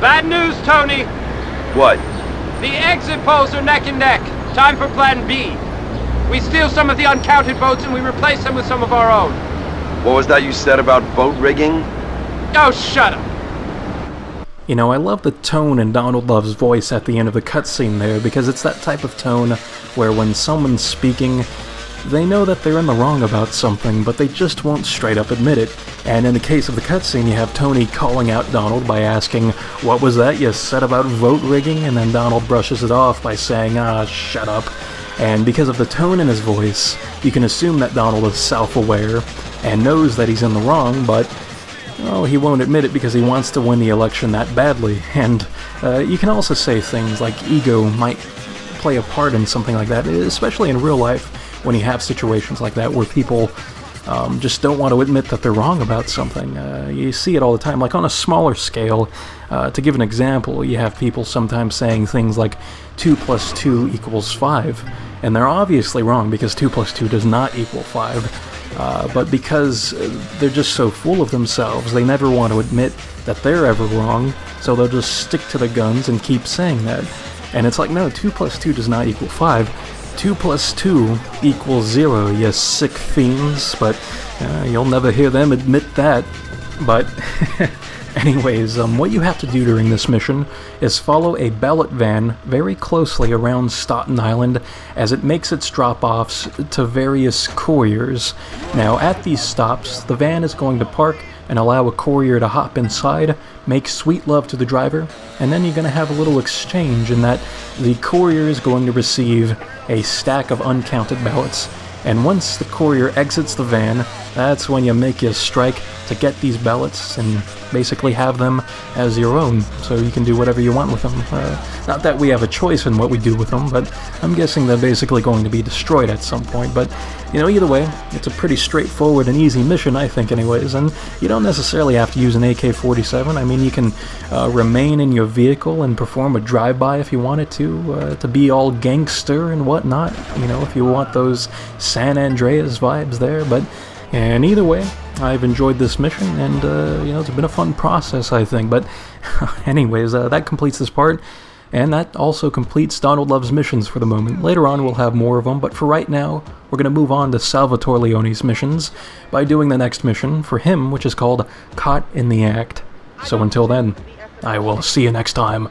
Bad news, Tony. What? The exit poles are neck and neck. Time for plan B. We steal some of the uncounted boats and we replace them with some of our own. What was that you said about boat rigging? Oh, shut up. You know, I love the tone in Donald Love's voice at the end of the cutscene there, because it's that type of tone where when someone's speaking, they know that they're in the wrong about something, but they just won't straight up admit it. And in the case of the cutscene, you have Tony calling out Donald by asking, "What was that you said about vote rigging?" And then Donald brushes it off by saying, "Ah, shut up." And because of the tone in his voice, you can assume that Donald is self-aware and knows that he's in the wrong, but well, he won't admit it because he wants to win the election that badly. And you can also say things like ego might play a part in something like that, especially in real life when you have situations like that where people just don't want to admit that they're wrong about something. You see it all the time, like on a smaller scale. To give an example, you have people sometimes saying things like 2 + 2 = 5, and they're obviously wrong because 2 + 2 does not equal 5. But because they're just so full of themselves, they never want to admit that they're ever wrong, so they'll just stick to the guns and keep saying that. And it's like, no, 2 + 2 does not equal 5. 2 + 2 = 0, you sick fiends, but you'll never hear them admit that. But anyways, what you have to do during this mission is follow a ballot van very closely around Staten Island as it makes its drop-offs to various couriers. Now, at these stops, the van is going to park and allow a courier to hop inside, make sweet love to the driver, and then you're going to have a little exchange in that the courier is going to receive a stack of uncounted ballots. And once the courier exits the van, that's when you make your strike to get these ballots and basically have them as your own, so you can do whatever you want with them. Not that we have a choice in what we do with them, but I'm guessing they're basically going to be destroyed at some point. But, you know, either way, it's a pretty straightforward and easy mission, I think anyways, and you don't necessarily have to use an AK-47. I mean, you can remain in your vehicle and perform a drive-by if you wanted to be all gangster and whatnot, you know, if you want those San Andreas vibes there. But and either way, I've enjoyed this mission, and you know, it's been a fun process, I think. But anyways, that completes this part, and that also completes Donald Love's missions for the moment. Later on, we'll have more of them, but for right now, we're going to move on to Salvatore Leone's missions by doing the next mission for him, which is called Caught in the Act. So until then, I will see you next time.